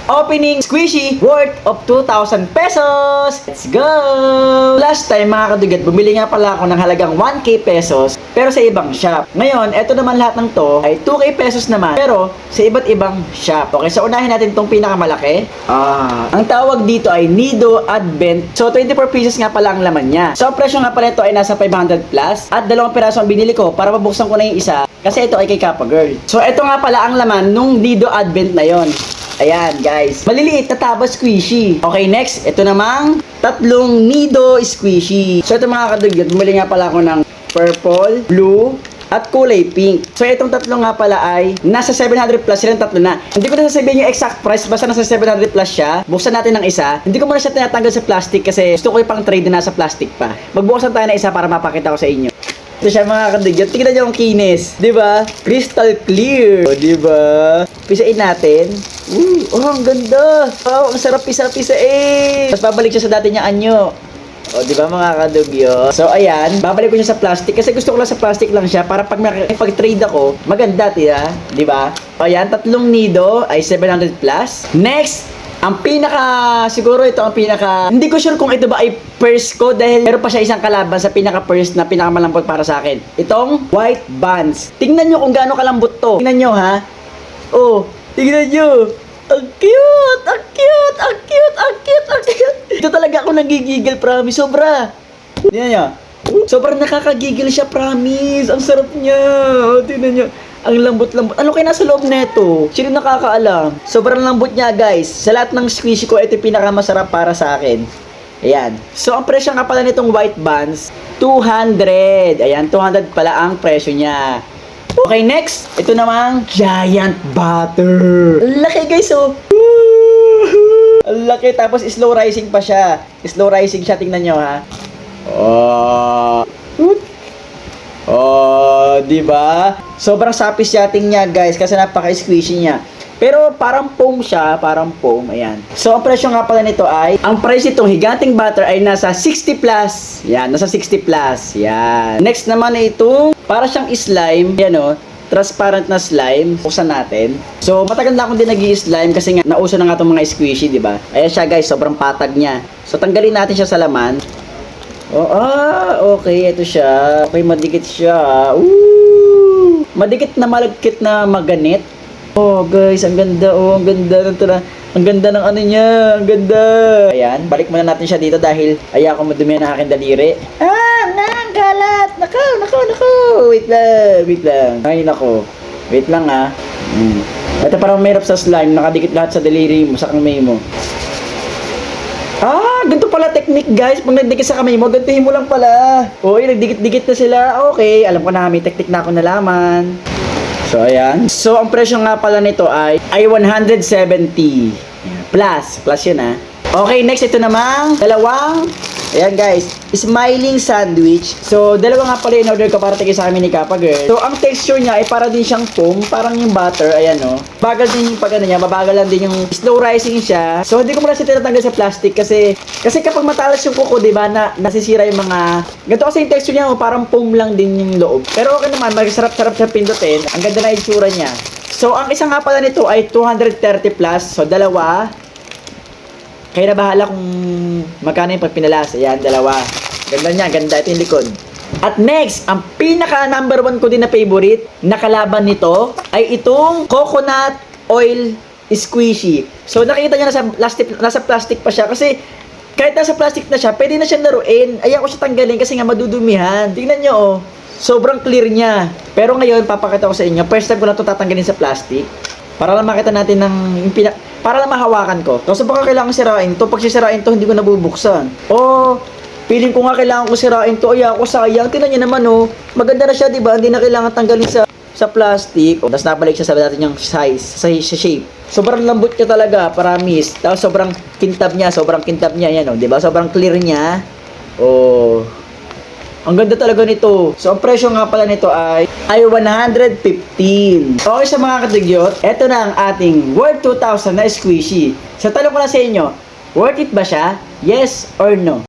opening squishy worth of 2,000 pesos. Let's go! Last time mga kadugat, bumili nga pala ako ng halagang 1k pesos pero sa ibang shop. Ngayon, eto naman lahat ng to ay 2k pesos naman pero sa iba't ibang shop. Okay, so unahin natin tong pinakamalaki. Ang tawag dito ay Nido Advent. So 24 pieces nga pala ang laman niya. So ang presyo nga pala ito ay nasa 500 plus at 2 piraso ang binili ko para mabuksan ko na yung isa kasi ito ay kay Kappa Girl. So ito nga pala ang laman nung Nido Advent na yon. Ayan guys, maliliit na taba squishy. Okay, next, ito namang tatlong Nido squishy. So ito mga kadugyot, bumili nga pala ako ng purple, blue, at kulay pink. So itong tatlo nga pala ay nasa 700 plus silang tatlo na. Hindi ko na sasabihin yung exact price, basta nasa 700 plus siya. Buksan natin ng isa. Hindi ko muna siya tinatanggal sa plastic kasi gusto ko yung pang trade na nasa plastic pa. Magbuksan tayo ng isa para mapakita ko sa inyo. Ito siya mga kadugyot. Tignan nyo ang kinis. Diba? Crystal clear. O diba? Pisain natin. Oh, ang ganda. Oh, ang sarap pisa-pisain. Tapos babalik siya sa dati niyang anyo. O, di ba mga kadugyo? So, ayan. Babalik ko siya sa plastic. Kasi gusto ko lang sa plastic lang siya. Para pag-trade ako, maganda, di ba? O, ayan. Tatlong Nido ay 700 plus. Next, ang siguro ito ang hindi ko sure kung ito ba ay first ko dahil meron pa siya isang kalaban sa pinaka-first na pinakamalambot para sa akin. Itong white buns. Tingnan nyo kung gaano kalambot to. Tingnan nyo, ha? Oh, tingnan nyo. Ang cute! Ang cute! Ang cute! Ang cute! Ang cute! Ito talaga ako nagigigil, promise. Sobra! Tingnan nyo. Sobrang nakakagigil siya, promise. Ang sarap niya. Oh, tingnan nyo. Ang lambot-lambot. Ano kaya nasa loob neto? Sino nakakaalam? Sobrang lambot niya, guys. Sa lahat ng squishy ko, ito yung pinakamasarap para sa akin. Ayan. So, ang presyo nga pala nitong white buns, 200. Ayan, 200 pala ang presyo niya. Okay, next. Ito namang giant butter. Ang laki, guys, oh. Ang laki. Tapos, slow rising pa siya. Slow rising siya. Tingnan nyo, ha. Oh, di ba? Sobrang sapi-setting niya, guys, kasi napaka-squishy niya. Pero parang foam siya, parang foam, ayan. So, ang presyo nga pala nito ay, ang price nitong higanting butter ay nasa 60 plus. Yan, nasa 60 plus. Yan. Next naman ay itong, para siyang slime, yan o, transparent na slime. Buksan natin. So, matagal na akong din nag-i-slime kasi nga, nauso na nga itong mga squishy, di ba? Ayan siya, guys, sobrang patag niya. So, tanggalin natin siya sa laman. Okay, ito siya. Okay, madikit siya. Madikit na malagkit na maganit. Oh, guys, ang ganda. Oh, ang ganda ng ang ganda ng ano niya. Ang ganda. Ayan, balik muna natin siya dito dahil ayoko madumihan ang aking daliri. Ang kalat. Nako. Wait lang. Ay, nako. Wait lang, ha. Ito parang mahirap sa slime. Nakadikit lahat sa daliri mo, sa kamay mo. Ganito pala technique, guys. Pag nagdikit sa kamay mo, gantuhin mo lang pala. Uy, nagdikit-dikit na sila. Okay, alam ko na, may technique na ako nalaman. So, ayan. So, ang presyo nga pala nito ay 170. Plus yun, ha. Okay, next, ito namang dalawang, ayan guys, smiling sandwich. So, dalawa nga pala in order ko para tigil sa kami ni Kappa Girl. So, ang texture niya ay para din siyang foam, parang yung butter, ayan o. Bagal din yung pagano niya, mabagal lang din yung slow rising siya. So, hindi ko muna siya tinatanggal sa plastic kasi kapag matalas yung kuko, diba, nasisira yung mga, ganito kasi yung texture niya, parang foam lang din yung loob. Pero okay naman, masarap-sarap siya pindutin. Ang ganda na yung itsura niya. So, ang isa nga pala nito ay 230 plus. So, dalawa. Kaya na bahala kung magkano yung pag pinalas. Ayan, dalawa. Ganda niya, ganda. Ito yung likod. At next, ang pinaka number 1 ko din na favorite na kalaban nito ay itong coconut oil squishy. So, nakikita niya nasa plastic pa siya kasi kahit nasa plastic na siya, pwede na siya laruin. Ayaw ko siya tanggalin kasi nga madudumihan. Tingnan nyo, oh. Sobrang clear niya. Pero ngayon, papakita ko sa inyo. First time ko na ito tatanggalin sa plastic. Para lang makita natin para lang mahawakan ko. Kasi baka kailangan sirain to. Pag sisirain to, hindi ko nabubuksan. Feeling ko nga kailangan ko sirain to. Ay, ako sayang. Tingnan niyo naman, oh. Maganda na siya, di ba? Hindi na kailangan tanggalin sa plastic. Tapos nabalik siya sa dati niyang size, sa shape. Sobrang lambot niya talaga, promise. Tapos sobrang kintab niya, yan, oh. Di ba? Sobrang clear niya. Oh. Ang ganda talaga nito. So, ang presyo nga pala nito ay 115. Okay sa mga katugyot, eto na ang ating worth 2,000 na squishy. So, tanong ko na sa inyo, worth it ba siya? Yes or no?